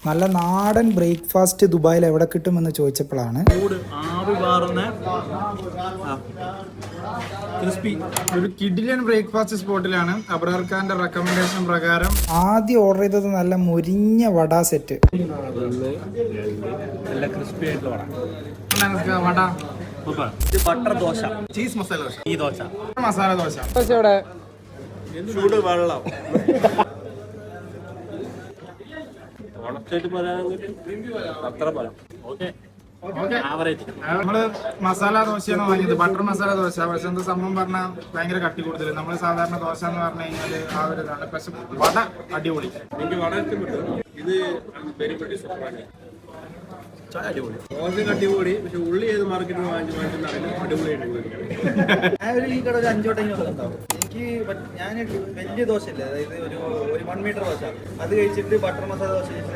നല്ല നാടൻ ബ്രേക്ക്ഫാസ്റ്റ് ദുബായിൽ എവിടെ കിട്ടുമെന്ന് ചോദിച്ചപ്പോഴാണ് ഒരു കിഡിലൻ ബ്രേക്ക്ഫാസ്റ്റ് സ്പോട്ടിലാണ് അബ്രാർ ഖാന്റെ റെക്കമെൻഡേഷൻ പ്രകാരം ആദ്യം ഓർഡർ ചെയ്തത് നല്ല മുരിഞ്ഞ വട സെറ്റ്. വട, ബട്ടർ ദോശ, ചീസ് മസാല ദോശ, ഈ ദോശ, മസാല ദോശ. ദോശ ഇവിടെ ചൂട് വെള്ളം. നമ്മള് മസാല ദോശയാണ് വാങ്ങിയത്, ബട്ടർ മസാല ദോശ. പക്ഷെ എന്ത് സംഭവം പറഞ്ഞാൽ ഭയങ്കര കട്ടി കൂടുതൽ. നമ്മള് സാധാരണ ദോശ എന്ന് പറഞ്ഞു കഴിഞ്ഞാല് ആ ഒരു ഇതാണ്. പക്ഷെ വട അടിപൊളി. ഇത് ദോശ അടിപൊളി. പക്ഷെ ഉള്ളി ഏത് മാർക്കറ്റിൽ വാങ്ങിച്ചെന്നറിയില്ല, അടിപൊളിയായിട്ട്. ഞാൻ ഈ കട ഒരു 5 വട്ടം ഉണ്ടാവും. ഞാൻ വലിയ ദോശ ഇല്ല, അതായത് ഒരു 1 മീറ്റർ ദോശ അത് കഴിച്ചിട്ട് ബട്ടർ മസാല ദോശ